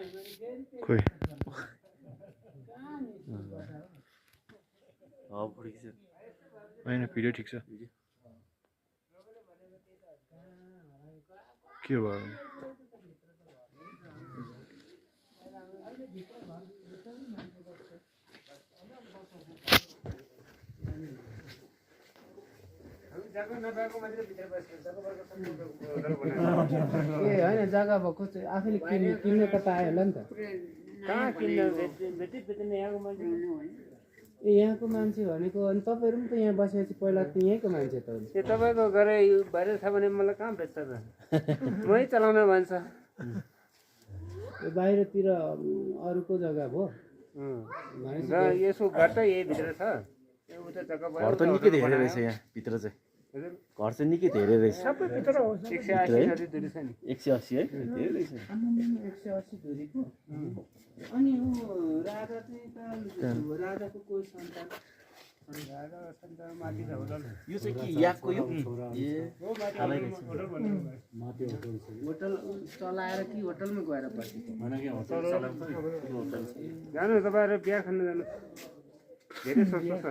खोइ होइन भिडियो ठिक छ के भयो होइन जग्गा भएको चाहिँ आफैले किन्ने त पायो होला नि त कहाँ किन्न भेटिँदैन यहाँको मान्छे ए यहाँको मान्छे भनेको अनि तपाईँहरू पनि त यहाँ बसेपछि पहिला त यहीँको मान्छे त हुन्छ त्यो तपाईँको गरे बाहिर छ भने मलाई कहाँ भेट्छ त मै चलाउन भन्छ बाहिरतिर अरूको जग्गा भयो र यसो घर त यही भित्र छ उता जग्गा घर त निकै धेरै रहेछ यहाँ भित्र चाहिँ घर चाहिँ निकै धेरै रहेछ सबै भित्र हो 180 जति दूरी छ नि 180 है धेरै रहेछ 180 धुरीको अनि राजा चाहिँ त राजाको कोही सन्तान राजा सन्तान माथि छ होटल यो चाहिँ के याकको यो ए होटल चलाएर कि होटलमा गएर बसेको जानु तपाईँहरू बिहा खान जानु धेरै सस्तो छ